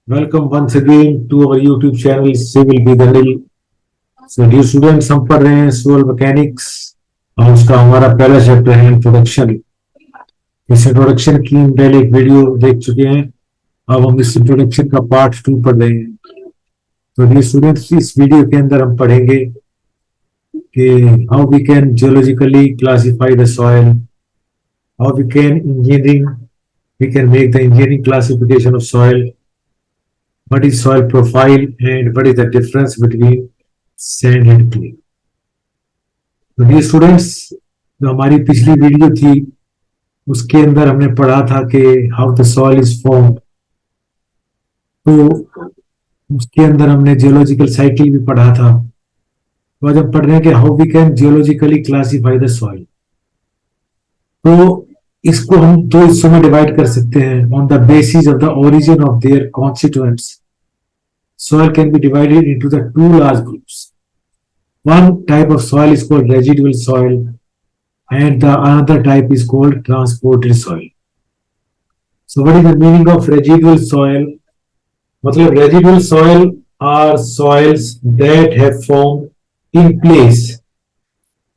Welcome once again to our YouTube channel Civil with Anil. So dear students, हम पढ़ रहे हैं soul mechanics और उसका हमारा पहला चैप्टर है इंट्रोडक्शन। इस इंट्रोडक्शन की हम पहले एक वीडियो देख चुके हैं। अब हम इस इंट्रोडक्शन का पार्ट 2 पढ़ रहे हैं। तो डियर स्टूडेंट्स, इस वीडियो के अंदर हम पढ़ेंगे कि how we can geologically classify the soil, how we can make the engineering classification of soil, what is soil profile and what is the difference between sand and clay. तो dear students, जो हमारी पिछली video थी उसके अंदर हमने पढ़ा था कि how the soil is formed. तो उसके अंदर हमने जियोलॉजिकल साइकिल भी पढ़ा था। तो आज हम पढ़ रहे हैं कि how we can geologically classify the soil. तो इसको हम दो हिस्सों में डिवाइड कर सकते हैं on the basis of the origin of their constituents. Soil can be divided into the two large groups. One type of soil is called residual soil and the another type is called transported soil. So what is the meaning of residual soil? मतलब residual soil are soils that have formed in place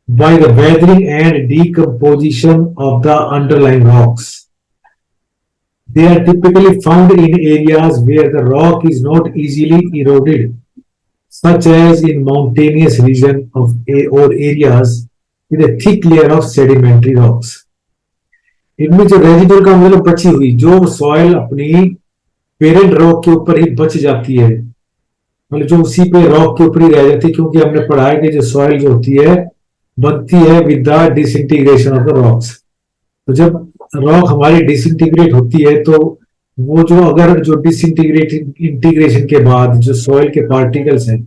by the weathering and decomposition of the underlying rocks. They are typically found in areas where the rock is not easily eroded, such as in mountainous regions or areas with a thick layer of sedimentary rocks. इनमें जो residual का मतलब बची हुई जो soil अपनी parent rock के ऊपर ही बच जाती है, मतलब जो उसी पे रॉक के ऊपर ही रह जाती है, क्योंकि हमने पढ़ा है कि जो सॉइल जो होती है बनती है with the disintegration of the rocks. तो जब रॉक हमारी डिसइंटीग्रेट होती है तो वो जो अगर जो इंटीग्रेशन के बाद जो सॉइल के पार्टिकल्स हैं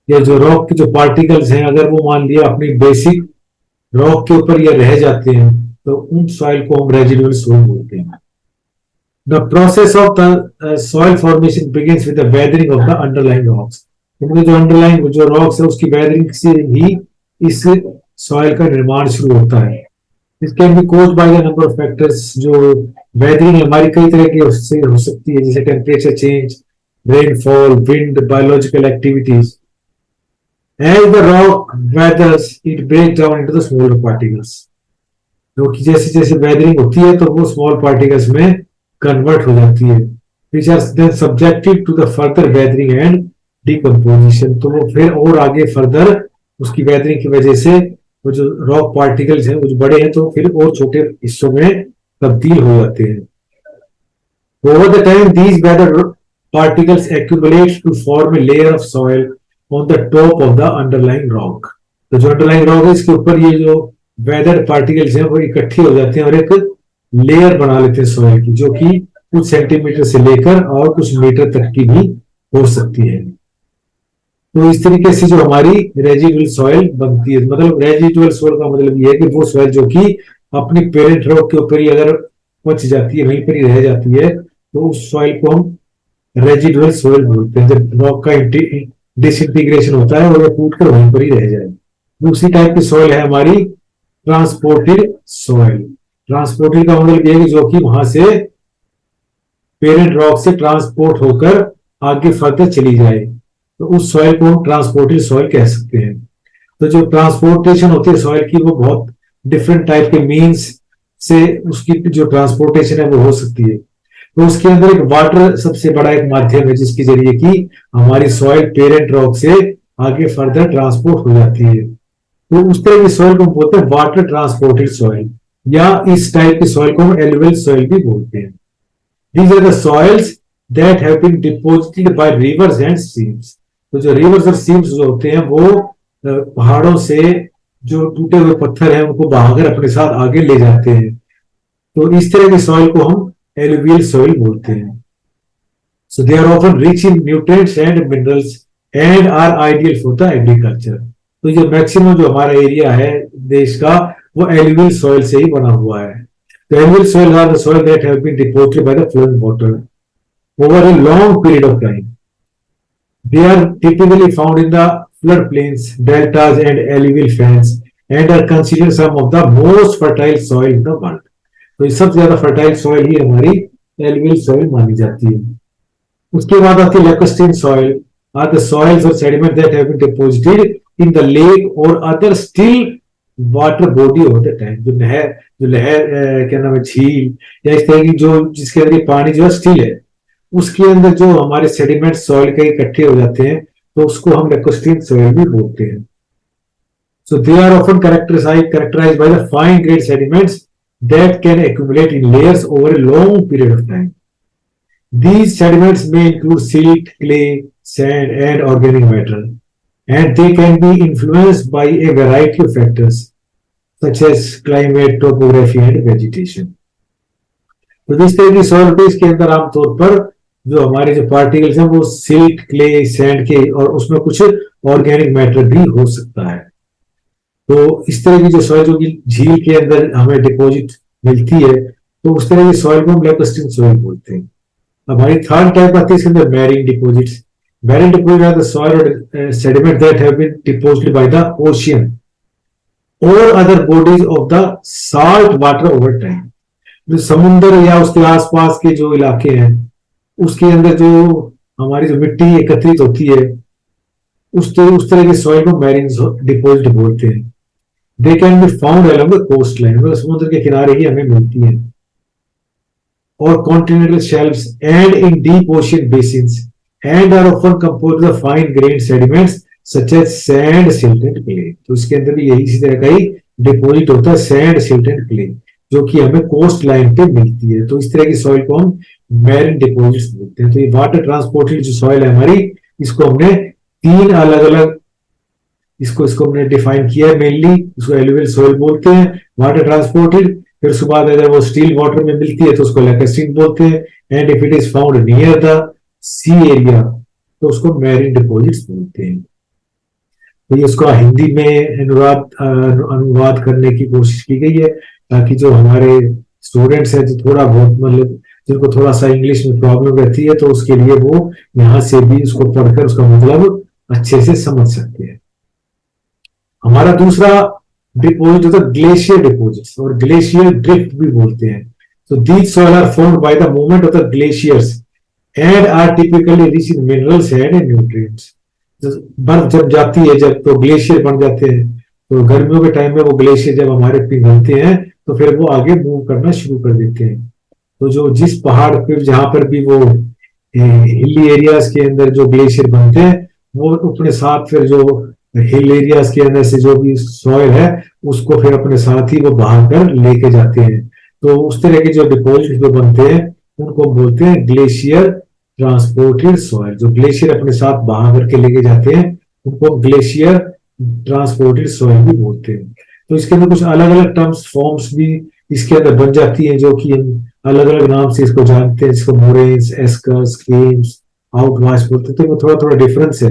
या जो रॉक के जो पार्टिकल्स हैं, अगर वो मान लिया अपनी बेसिक रॉक के ऊपर ये रह जाते हैं तो उन सॉइल को हम रेजिडुअल सॉइल बोलते हैं। The process of the soil formation begins with the weathering of the underlying rocks. क्योंकि जो अंडरलाइंग जो रॉक्स है उसकी वेदरिंग से ही इस सॉइल का निर्माण शुरू होता है। This can be caused by the number of factors। जो वेदरिंग हमारी कई तरह की उससे हो सकती है, जैसे temperature change, rainfall, wind, biological activities. As the rock weathers, it breaks down into the smaller particles। जो कि जैसे जैसे वेदरिंग होती है तो वो स्मॉल पार्टिकल्स में कन्वर्ट हो जाती है, which are then subjected to the further weathering and decomposition। तो वो फिर और आगे फर्दर उसकी वेदरिंग की वजह से वो जो रॉक पार्टिकल्स हैं वो जो बड़े हैं तो फिर और छोटे हिस्सों में तब्दील हो जाते हैं। Over the time these weather particles accumulate to form a layer of soil on the top of the underlying rock. तो जो अंडरलाइंग रॉक है इसके ऊपर ये जो वेदर पार्टिकल्स हैं वो इकट्ठे हो जाते हैं और एक लेयर बना लेते हैं सॉइल की, जो कि कुछ सेंटीमीटर से लेकर और कुछ मीटर तक की भी हो सकती है। तो इस तरीके से जो हमारी रेजिडुअल सॉइल बनती है, मतलब रेजिडुअल सॉइल का मतलब ये है कि वो सॉइल जो कि अपनी पेरेंट रॉक के ऊपर ही अगर बच जाती है, वहीं पर ही रह जाती है, तो उस सॉइल को हम रेजिडुअल सॉइल बोलते हैं। जब रॉक का डिसइंटीग्रेशन होता है और वो टूट कर वहीं पर ही रह जाए। दूसरी टाइप की सॉइल है हमारी ट्रांसपोर्टेड सॉइल। ट्रांसपोर्टेड का मतलब ये है कि जो कि वहां से पेरेंट रॉक से ट्रांसपोर्ट होकर आगे फर्दर चली जाए, तो उस सॉइल को हम ट्रांसपोर्टेड सॉइल कह सकते हैं। तो जो ट्रांसपोर्टेशन होती है सॉइल की वो बहुत डिफरेंट टाइप के मीन्स से उसकी जो ट्रांसपोर्टेशन है वो हो सकती है। तो उसके अंदर एक वाटर सबसे बड़ा एक माध्यम है जिसके जरिए कि हमारी सॉइल पेरेंट रॉक से आगे फर्दर ट्रांसपोर्ट हो जाती है। तो उस तरह की सॉइल को हम बोलते हैं वाटर ट्रांसपोर्टेड सॉइल, या इस टाइप की सॉइल को हम एलुवियल सॉइल भी बोलते हैं। These are the soils that have been deposited by rivers and streams. तो जो रिवर्स और स्ट्रीम्स जो होते हैं वो पहाड़ों से जो टूटे हुए पत्थर हैं उनको बहाकर अपने साथ आगे ले जाते हैं। तो इस तरह की सॉइल को हम एलुवियल सॉइल बोलते हैं। So they are often rich in nutrients and minerals and are ideal for the agriculture. तो जो मैक्सिमम जो हमारा एरिया है देश का वो एलुवियल सॉइल से ही बना हुआ है। तो alluvial soil are the soil that have been deposited by the flowing water over a long period of time. They are typically found in the floodplains, deltas, and alluvial fans, and are considered some of the most fertile soil in the world। तो सबसे ज्यादा fertile soil ही हमारी alluvial soil मानी जाती है। उसके बाद आती है lacustrine soil, are the soils or sediment that have been deposited in the lake or other still water body over the time. जो लहर क्या नाम है, झील या इस तरह की जो जिसके अंदर पानी जो है स्टिल है, उसके अंदर जो हमारे सेडिमेंट सॉइल के इकट्ठे हो जाते हैं तो उसको हम लैक्स्टीन सॉइल भी बोलते हैं। So they are often characterized by the fine grained sediments that can accumulate in layers over a long period of time. These sediments may include silt, clay, sand, and organic matter, and they can be influenced by a variety of factors such as climate, topography, and vegetation. तो जिस तरह की soil होती है इसके अंदर आमतौर पर जो हमारे जो पार्टिकल्स हैं वो सिल्ट, क्ले, सैंड के और उसमें कुछ ऑर्गेनिक मैटर भी हो सकता है। तो इस तरह की जो सॉइल जो कि झील के अंदर हमें डिपॉजिट मिलती है तो उस तरह की सॉइल को हम लैक्स्टीन सॉइल बोलते हैं। हमारी थर्ड टाइप आती है इसके अंदर marine deposits. Marine deposit are the soil or sediment that have been deposited by the ocean or other bodies of the salt water over time. जो समुद्र या उसके आसपास के जो इलाके हैं उसके अंदर जो हमारी जो मिट्टी एकत्रित होती है उस तरह की सॉइल को मैरीन डिपॉजिट बोलते हैं। They can be found along the coast line, मतलब समुद्र के किनारे ही हमें मिलती है, और continental shelves and in deep ocean basins and are often composed of fine grained sediments such as sand, silt and clay. तो इसके अंदर भी यही इसी तरह का ही डिपॉजिट होता है, सैंड, सिल्ट एंड क्ले, जो कि हमें कोस्ट लाइन पे मिलती है। तो इस तरह की सॉइल को हम मैरीन डिपॉजिट्स बोलते हैं। तो ये वाटर ट्रांसपोर्टेड जो सॉइल है हमारी, इसको हमने तीन अलग अलग इसको हमने डिफाइन किया है। मेनली इसको एलुवियल सॉइल बोलते हैं, वाटर ट्रांसपोर्टेड, फिर उसके बाद अगर वो स्टील वाटर में मिलती है तो उसको लैक्स्टीन बोलते हैं, and if it is found near the sea area तो उसको मैरीन डिपॉजिट्स बोलते हैं। तो ये उसका हिंदी में अनुवाद करने की कोशिश की गई है ताकि जो हमारे स्टूडेंट्स हैं जो थोड़ा बहुत मतलब जिनको थोड़ा सा इंग्लिश में प्रॉब्लम रहती है तो उसके लिए वो यहाँ से भी उसको पढ़कर उसका मतलब अच्छे से समझ सकते हैं। हमारा दूसरा डिपॉजिट होता है ग्लेशियर डिपॉजिट्स, और ग्लेशियर ड्रिफ्ट भी बोलते हैं। तो these soil are formed by the movement of the glaciers and are typically rich in minerals and nutrients. बर्फ जब जाती है जब तो ग्लेशियर बन जाते हैं, तो गर्मियों के टाइम में वो ग्लेशियर जब हमारे पिघलते हैं तो फिर वो आगे मूव करना शुरू कर देते हैं। तो जो जिस पहाड़ पे जहां पर भी वो हिली एरियाज के अंदर जो ग्लेशियर बनते हैं वो अपने साथ फिर जो हिल एरियाज के अंदर से जो भी सॉइल है उसको फिर अपने साथ ही वो बहा कर लेके जाते हैं। तो उस तरह के जो डिपॉजिट जो बनते हैं उनको बोलते हैं ग्लेशियर ट्रांसपोर्टेड सॉइल। जो ग्लेशियर अपने साथ बहा करके लेके जाते हैं उनको ग्लेशियर ट्रांसपोर्टेड सॉइल भी बोलते हैं। तो इसके अंदर कुछ अलग अलग टर्म्स फॉर्म्स भी इसके अंदर बन जाती हैं जो कि अलग अलग नाम से इसको जानते हैं, जिसको मोरेन्स, एस्कर्स, क्लेम्स, आउटवाश बोलते हैं। तो वो थोड़ा थोड़ा डिफरेंस है,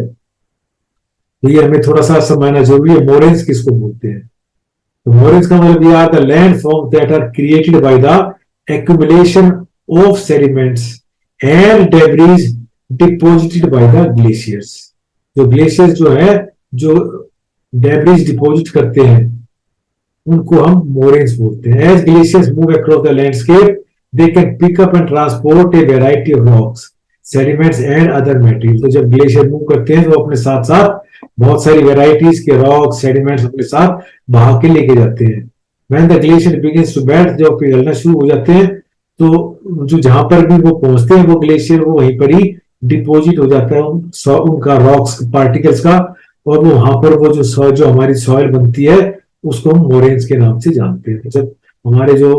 तो ये हमें थोड़ा सा समझना जरूरी है। मोरेन्स किसको बोलते हैं? तो मोरेन्स का मतलब ये आता है land form that are created by the accumulation of sediments and debris deposited by the glaciers. जो ग्लेशियर्स जो है जो डेब्रिज डिपोजिट करते हैं उनको हम मोरेन्स बोलते हैं। As glaciers move across the landscape they can pick up and transport a variety of rocks, sediments and other material. तो जब ग्लेशियर मूव करते हैं तो अपने साथ साथ बहुत सारी वेराइटीज के रॉक, सेडिमेंट्स अपने साथ बहा के लेके जाते हैं। When the glacier begins to melt, जब पिघलना शुरू हो जाते हैं तो जो जहां पर भी वो पहुंचते हैं वो ग्लेशियर वो वहीं पर ही डिपोजिट हो जाता है उनका रॉक्स पार्टिकल्स का, और वो वहां पर वो जो हमारी सॉइल बनती है उसको हम मोरेन्स के नाम से जानते हैं। तो जब हमारे जो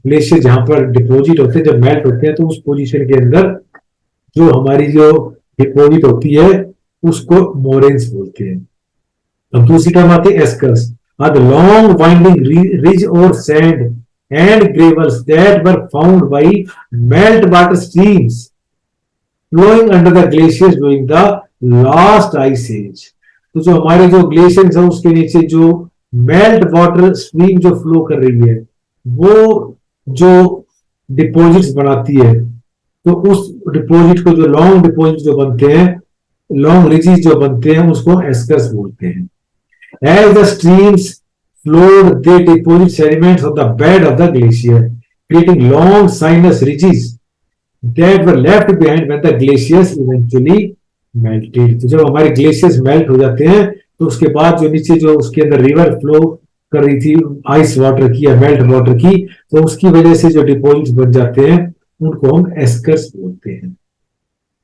ग्लेशियर जहां पर डिपोजिट होते हैं, जब मेल्ट होते हैं, तो उस पोजीशन के अंदर जो हमारी जो डिपोजिट होती है उसको मोरेन्स बोलते हैं। अब दूसरी टर्म आती है eskers, are the long winding ridge or sand and gravels that were found by melt water streams flowing under the glaciers during the last ice age। तो जो हमारे जो ग्लेशियर्स है उसके नीचे जो मेल्ट वाटर स्ट्रीम जो फ्लो कर रही है वो जो डिपॉजिट्स बनाती है, तो उस डिपॉजिट को जो लॉन्ग डिपॉजिट जो बनते हैं, लॉन्ग रिजेस जो बनते हैं उसको एस्कर्स बोलते हैं। As the streams flowed, they deposit sediments on the bed of the glacier, creating long sinus ridges that were left behind when the glaciers eventually melted। तो जब हमारे ग्लेशियर्स मेल्ट हो जाते हैं तो उसके बाद जो नीचे जो उसके अंदर रिवर फ्लो कर रही थी आइस वाटर की या मेल्ट वाटर की, तो उसकी वजह से जो डिपॉजिट्स बन जाते हैं उनको हम एस्कर्स बोलते हैं।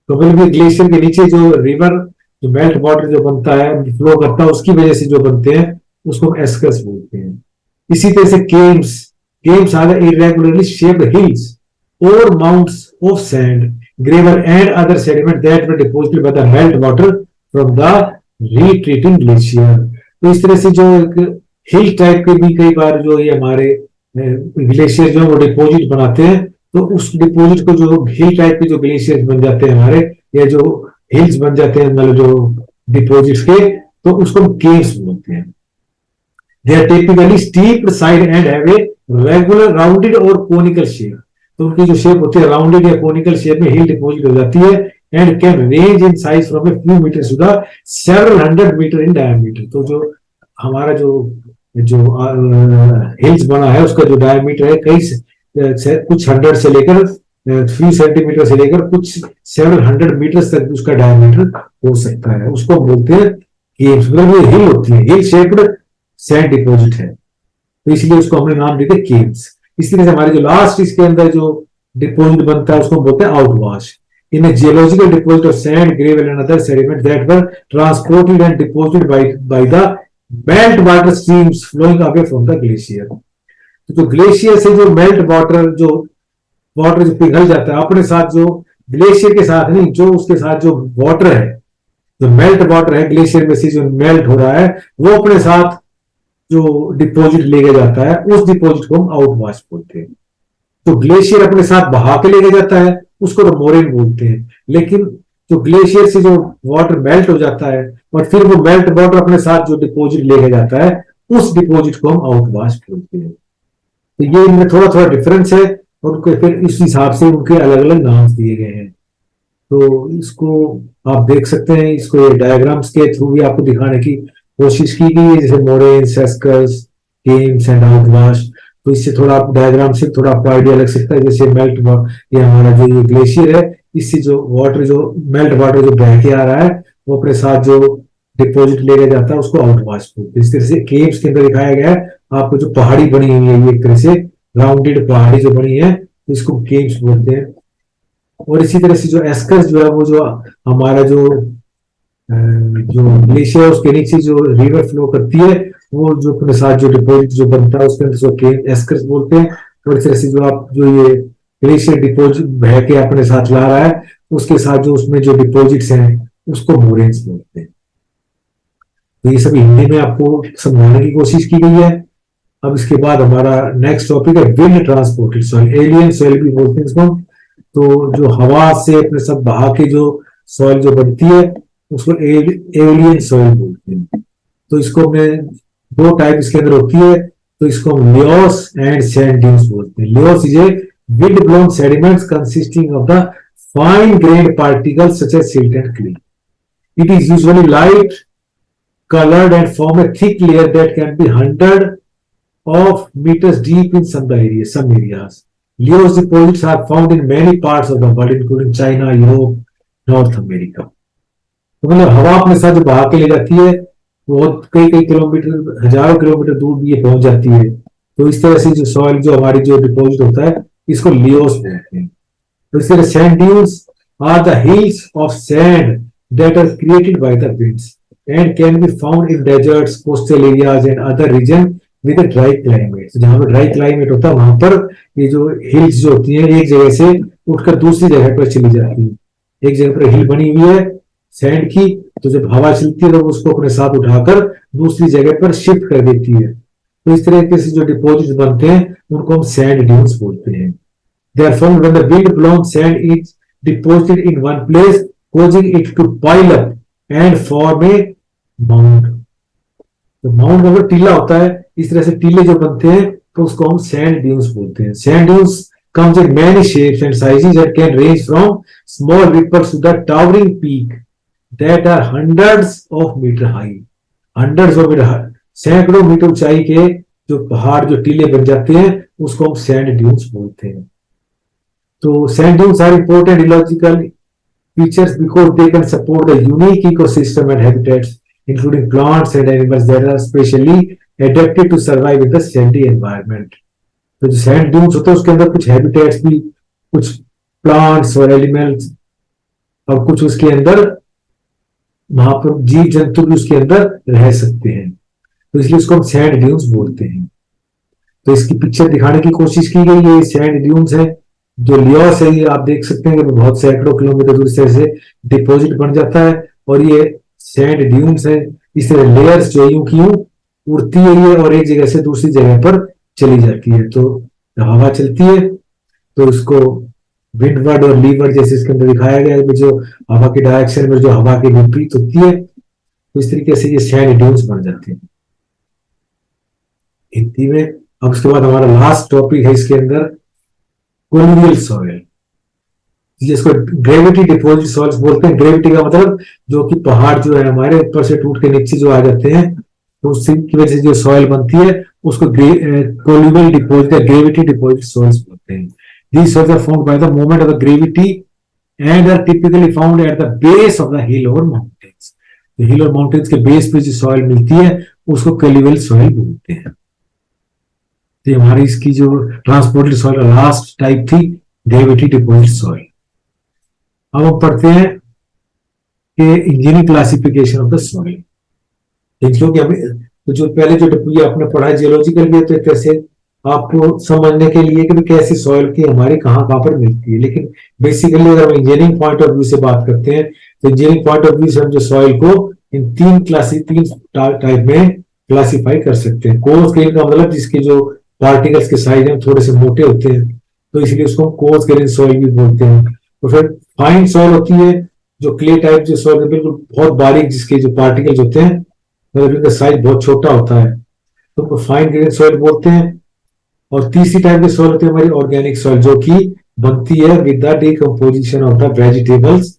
तो बिल्कुल ग्लेशियर के नीचे जो रिवर जो मेल्ट वाटर जो बनता है फ्लो करता है उसकी वजह से जो बनते हैं उसको हम एस्कर्स बोलते हैं। इसी तरह से kames, kames are irregularly shaped hills or mounts of sand, gravel and other sediment that were deposited by the melt water from the retreating glacier. तो इस तरह से जो एक हिल टाइप के भी कई बार जो ये हमारे ग्लेशियर जो वो डिपॉजिट बनाते हैं, तो उस डिपॉजिट को जो हिल टाइप के जो ग्लेशियर बन जाते हैं हमारे, या जो हिल्स बन जाते हैं मतलब जो डिपॉजिट्स के, तो उसको हम केव्स बोलते हैं। They are typically steep side and have a regular rounded और कोनिकल शेप। तो उनकी जो शेप होती है राउंडेड या कोनिकल शेप में हिल डिपॉजिट हो जाती है and can range in size from a few meter to the several hundred meter in diameter. तो जो हमारा जो जो हिल्स बना है उसका जो डायमीटर है कई कुछ हंड्रेड से लेकर फ्यू सेंटीमीटर से लेकर कुछ सेवरल हंड्रेड मीटर तक उसका डायमीटर हो सकता है, उसको बोलते हैं केव्स। मतलब ये हिल होती है, हिल शेप्ड सैंड डिपॉजिट है, तो इसलिए उसको हमने नाम दिया केव्स। इस तरह से हमारे जो लास्ट इसके अंदर जो डिपॉजिट बनता है उसको बोलते हैं outwash. In a geological deposit of sand, gravel and other sediment that were transported and deposited by the melt water streams flowing away from the glacier. तो जो ग्लेशियर से जो मेल्ट वाटर जो पिघल जाता है अपने साथ, जो ग्लेशियर के साथ नहीं, जो उसके साथ जो वाटर है, जो मेल्ट वाटर है ग्लेशियर में से जो मेल्ट हो रहा है, वो अपने साथ जो डिपॉजिट लेके जाता है उस डिपॉजिट को हम आउटवाश बोलते हैं। तो ग्लेशियर अपने साथ बहा के लेके जाता है उसको तो मोरेन बोलते हैं, लेकिन जो ग्लेशियर से जो वाटर मेल्ट हो जाता है और फिर वो मेल्ट वाटर अपने साथ जो डिपॉजिट लेके जाता है उस डिपॉजिट को हम आउटवाश बोलते हैं। तो ये इनमें थोड़ा थोड़ा डिफरेंस है और उनके फिर इस हिसाब से उनके अलग अलग नाम दिए गए हैं। तो इसको आप देख सकते हैं, इसको ये डायग्राम्स के थ्रू भी आपको दिखाने की कोशिश की गई है, जैसे मोरेन्स, एस्कर्स, केव्स एंड आउटवाश। तो इससे थोड़ा आप डायग्राम से थोड़ा आपको आइडिया लग सकता है, जैसे मेल्ट ये हमारा जो ये ग्लेशियर है, इससे जो वाटर जो मेल्ट वाटर जो बह के आ रहा है वो अपने साथ जो डिपॉजिट लेके जाता है उसको आउटवाश बोलते हैं। इस तरह से केव्स के अंदर दिखाया गया है आपको जो पहाड़ी बनी हुई है, ये एक तरह से राउंडेड पहाड़ी जो बनी है तो इसको केव्स बोलते हैं। और इसी तरह से जो एस्कर्स जो है वो जो हमारा जो ग्लेशियर उसके नीचे जो रिवर फ्लो करती है वो जो अपने साथ जो डिपॉजिट जो बनता है उसके अंदर उसको एस्कर्स बोलते हैं। और इस तरह से जो आप जो ये ग्लेशियर डिपॉजिट बह के अपने साथ ला रहा है उसके साथ जो उसमें जो डिपॉजिट्स हैं उसको मोरेन्स बोलते हैं। तो ये सभी हिंदी में आपको समझाने की कोशिश की गई है। अब इसके बाद हमारा नेक्स्ट टॉपिक है wind transported soil, alien soil भी बोलते हैं इसको। तो जो हवा से अपने सब बहा के जो सॉइल जो बनती है उसको एलियन सॉइल बोलते हैं। तो इसको हमने दो टाइप इसके अंदर होती है, तो इसको हम लियोस एंड सैंड ड्यून्स बोलते हैं। Loess is a wind blown sediments consisting of the fine grained particles such as silt and clay. It is usually light colored and form a thick layer that can be hundred of meters deep in some areas. Lios deposits are found in many parts of the world, including China, Europe, North America. तो मतलब हवा अपने साथ जो बहा के ले जाती है वो कई कई किलोमीटर, हजारों किलोमीटर दूर भी ये पहुंच जाती है। तो इस तरह से जो सॉइल जो हमारी जो डिपॉजिट होता है इसको लियोस बोलते हैं। तो इस तरह sand dunes are the hills of sand that are created by the winds and can be found in deserts, coastal areas and other region with a dry climate। तो जहां पर ड्राई क्लाइमेट होता है वहां पर ये जो हिल्स जो होती हैं एक जगह से उठकर दूसरी जगह पर चली जाती है। एक जगह पर हिल बनी हुई है सैंड की, तो जब हवा चलती है तो उसको अपने साथ उठाकर दूसरी जगह पर शिफ्ट कर देती है। तो इस तरीके से जो डिपॉजिट बनते हैं उनको हम सैंड ड्यून्स बोलते हैं। They are formed when the wind blown sand is deposited in one place causing it to pile up and form a mount. तो माउंट मतलब टीला होता है, इस तरह से टीले जो बनते हैं तो उसको हम सैंड ड्यून्स बोलते हैं। Sand dunes comes in many shapes and sizes and can range from small ripples to the towering peak that are hundreds of meter high। hundreds of meter high, सैकड़ों मीटर ऊंचाई के जो पहाड़ जो टीले बन जाते हैं उसको हम सैंड ड्यून्स बोलते हैं। तो sand dunes are important ecological features because they can support the unique ecosystem and habitats, including plants and animals that are specially adapted to survive in the sandy environment. तो जो sand dunes होते हैं उसके अंदर कुछ habitats भी, कुछ plants और एलिमेंट्स और कुछ उसके अंदर वहां पर जीव जंतु भी उसके अंदर रह सकते हैं, तो इसलिए उसको हम सैंड ड्यून्स बोलते हैं। तो इसकी पिक्चर दिखाने की कोशिश की गई है। सैंड ड्यून्स है, जो लियोस है, ये आप देख सकते हैं कि बहुत सैकड़ों किलोमीटर दूर से डिपॉजिट बन जाता है, और ये सैंड ड्यून्स है, इस तरह लेयर्स जो यूं की यूं उड़ती है ये, और एक जगह से दूसरी जगह पर चली जाती है। तो हवा चलती है तो इसको विंडवर्ड और लीवर्ड जैसे इसके अंदर दिखाया गया है, जो हवा के डायरेक्शन में जो हवा के विपरीत होती है, तो इस तरीके से ये सैंड ड्यून्स बन जाते हैं हिंदी में। अब उसके बाद हमारा लास्ट टॉपिक है इसके अंदर कोलुवियल सॉइल, जिसको ग्रेविटी डिपॉजिट सॉइल्स बोलते हैं। ग्रेविटी का मतलब जो कि पहाड़ जो है हमारे ऊपर से टूट के नीचे जो आ जाते हैं, तो उसी की वजह से जो सॉइल बनती है उसको कोलुवियल डिपॉजिट या ग्रेविटी डिपॉजिट सॉइल्स बोलते हैं। These soils are formed by the movement of the gravity and are typically found at the base of the hill or mountains. तो हिल और माउंटेन्स के बेस पे जो सॉइल मिलती है उसको कोलुवियल सॉइल बोलते हैं। तो हमारी इसकी जो ट्रांसपोर्टेड सॉइल लास्ट टाइप थी ग्रेविटी डिपॉजिट सॉइल। अब हम पढ़ते हैं कि engineering classification of the soil. क्योंकि हमें तो जो पहले जो आपने पढ़ा है जियोलॉजिकल भी है, तो एक तरह से आपको समझने के लिए कि कैसी सॉइल की हमारी कहाँ पर मिलती है। लेकिन बेसिकली अगर हम इंजीनियरिंग पॉइंट ऑफ व्यू से बात करते हैं तो इंजीनियरिंग पॉइंट ऑफ व्यू से हम जो सॉइल को इन तीन टाइप में क्लासिफाई कर सकते हैं। कोर्स ग्रेन का मतलब जिसके जो पार्टिकल्स के साइज हैं थोड़े से मोटे होते हैं, तो इसलिए उसको कोर्स ग्रेन सॉइल भी बोलते हैं। तो फिर फाइन सॉइल होती है, जो क्ले टाइप जो सॉइल है बिल्कुल बहुत बारीक, जिसके जो पार्टिकल्स होते हैं मतलब इनका साइज बहुत छोटा होता है, तो फाइन ग्रेन सॉइल बोलते हैं। और तीसरी टाइप की सॉइल होती है हमारी ऑर्गेनिक सॉइल, जो कि बनती है with the decomposition of the vegetables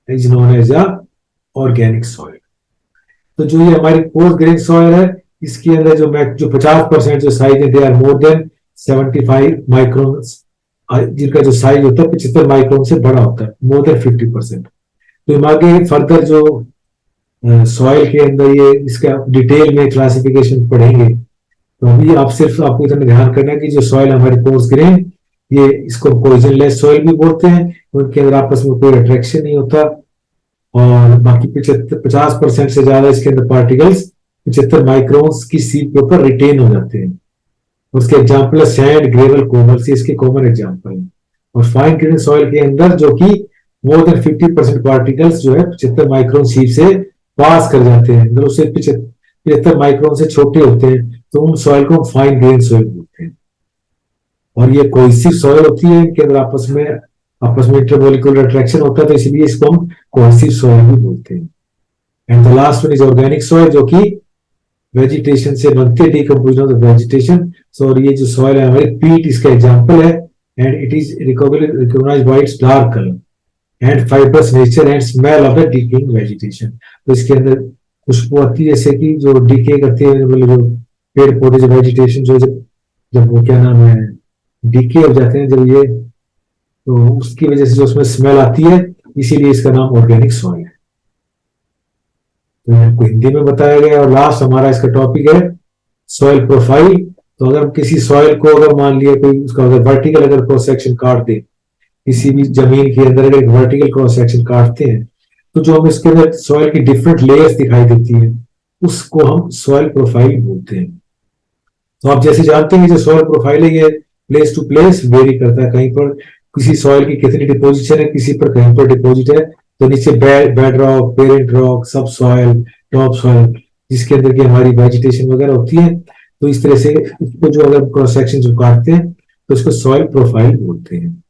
is known as a organic soil. तो जो ये हमारी कोर्स ग्रेन सॉइल है, इसके अंदर जो 50% जो साइज है they are more than 75 micron, जिनका जो साइज होता है 75 माइक्रोन से बड़ा होता है, मोर देन 50%। तो आगे फर्दर जो सॉइल के अंदर ये इसका डिटेल में क्लासिफिकेशन पढ़ेंगे। तो अभी आपको इतना ध्यान करना है कि जो सॉइल हमारे कोर्स ग्रेन, ये इसको कोहेजनलेस सॉइल भी बोलते हैं, उनके अंदर आपस में कोई अट्रैक्शन नहीं होता, और बाकी 50% से ज्यादा इसके अंदर पार्टिकल्स 75 माइक्रोन्स की सीप के ऊपर रिटेन हो जाते हैं। उसके एग्जाम्पल है सैंड, ग्रेवल, कोमल से इसके कॉमन एग्जाम्पल है। और फाइन ग्रेन सॉइल के अंदर जो कि मोर देन 50% पार्टिकल्स जो है 75 माइक्रोन सीप से पास कर जाते हैं, मतलब उससे 75 माइक्रोन से छोटे होते हैं, तो उन सॉइल को फाइन ग्रेन सॉइल बोलते हैं। और ये कोहेसिव सॉइल होती है, इनके अंदर आपस में इंटरमोलिकुलर अट्रैक्शन होता है, तो इसलिए इसको हम कोहेसिव सॉइल भी बोलते हैं। And the last one is organic soil, जो कि वेजिटेशन से बनते, डिकम्पोजिशन ऑफ द वेजिटेशन। सो और ये जो सॉइल है हमारी पीट इसका एग्जांपल है, and it is recognized by its dark colour and fibrous nature and smell of the decaying vegetation. तो इसके अंदर खुशबू आती है, जैसे कि जो डिके करते हैं, मतलब जो पेड़ पौधे जो वेजिटेशन जो जब वो क्या नाम है डीके हो जाते हैं जब ये, तो उसकी वजह से जो उसमें स्मेल आती है, इसीलिए इसका नाम ऑर्गेनिक सॉइल है। तो आपको हिंदी में बताया गया। और लास्ट हमारा इसका टॉपिक है सॉइल प्रोफाइल। तो अगर हम किसी सॉइल को अगर मान लिया कोई उसका अगर वर्टिकल अगर क्रॉस सेक्शन काट दे, किसी भी जमीन के अंदर अगर एक वर्टिकल क्रॉस सेक्शन काटते हैं, तो जो हम इसके अंदर सॉइल की डिफरेंट लेयर्स दिखाई देती है, उसको हम सॉइल प्रोफाइल बोलते हैं। तो आप जैसे जानते हैं कि जो सॉइल प्रोफाइल है ये प्लेस टू प्लेस वेरी करता है। कहीं पर किसी सॉइल की कितनी डिपोजिशन है, किसी पर कहीं पर डिपोजिट है, तो नीचे बेड रॉक, पेरेंट रॉक, सब सॉइल, टॉप सॉइल, जिसके अंदर की हमारी वेजिटेशन वगैरह होती है। तो इस तरह से इसको जो अगर क्रॉस सेक्शन जो काटते हैं तो इसको सॉइल प्रोफाइल बोलते हैं।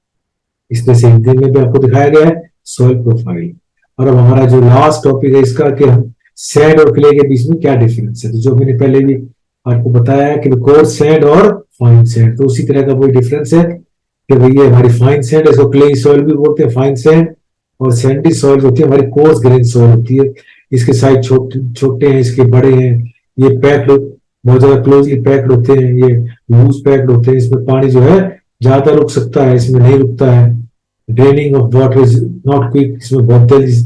इस तरह से हिंदी में भी आपको दिखाया गया है सॉइल प्रोफाइल। और अब हमारा जो लास्ट टॉपिक है इसका कि हम सैंड और क्ले के बीच में क्या डिफरेंस है। तो जो मैंने पहले भी आपको बताया है कि कोर्स सैंड और फाइन सैंड, तो उसी तरह का वही डिफरेंस है कि भैया हमारी फाइन सैंड है, इसको क्ले सॉइल भी बोलते हैं फाइन सैंड, और सैंडी सॉइल होती है हमारी कोर्स ग्रेन सॉइल होती है। इसके साइज छोटे हैं, इसके बड़े हैं, ये पैक्ड बहुत ज्यादा क्लोजली पैक्ड होते हैं, ये लूज पैक्ड होते हैं, इसमें पानी जो है ज्यादा रुक सकता है, इसमें नहीं रुकता है। Draining of water is not quick, इसमें बहुत तेजी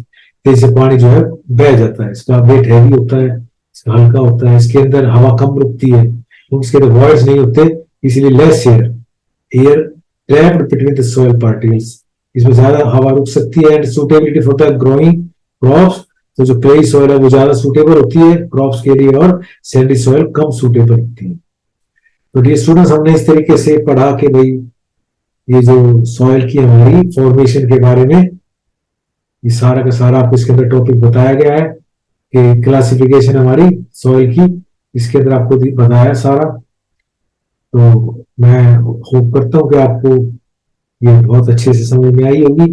तेजी से पानी जो है बह जाता है। इसका वेट हैवी होता है, इसका हल्का होता है, इसके अंदर हवा कम रुकती है क्योंकि इसके अंदर वॉइड्स नहीं होते, इसीलिए less air trapped between the soil particles. इसमें ज्यादा हवा रुक सकती है। And suitability for the growing crops, तो जो क्लेई सॉइल है वो ज्यादा सुटेबल होती है क्रॉप्स के लिए, और सैंडी सॉइल कम सुटेबल होती है। तो ये स्टूडेंट्स हमने इस तरीके से पढ़ा कि भाई ये जो सॉइल की हमारी फॉर्मेशन के बारे में ये सारा का सारा आपको इसके अंदर टॉपिक बताया गया है कि क्लासिफिकेशन हमारी सॉइल की, इसके अंदर आपको बताया सारा। तो मैं होप करता हूँ कि आपको ये बहुत अच्छे से समझ में आई होगी,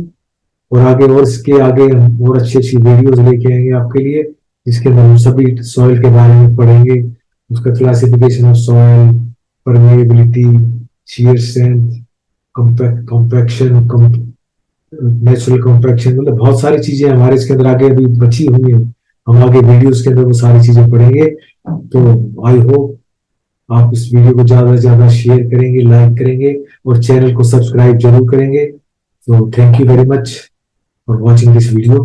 और आगे और इसके आगे हम और अच्छी अच्छी वीडियोस लेके आएंगे आपके लिए, जिसके अंदर हम सभी सॉइल के बारे में पढ़ेंगे, उसका classification of soil, permeability, shear strength, compaction, natural compaction, मतलब बहुत सारी चीजें हमारे इसके अंदर आगे अभी बची हुई हैं। हम आगे वीडियोस के अंदर वो सारी चीजें पढ़ेंगे। तो आई होप आप इस वीडियो को ज्यादा से ज्यादा शेयर करेंगे, लाइक करेंगे, और चैनल को सब्सक्राइब जरूर करेंगे। तो thank you very much for watching this video.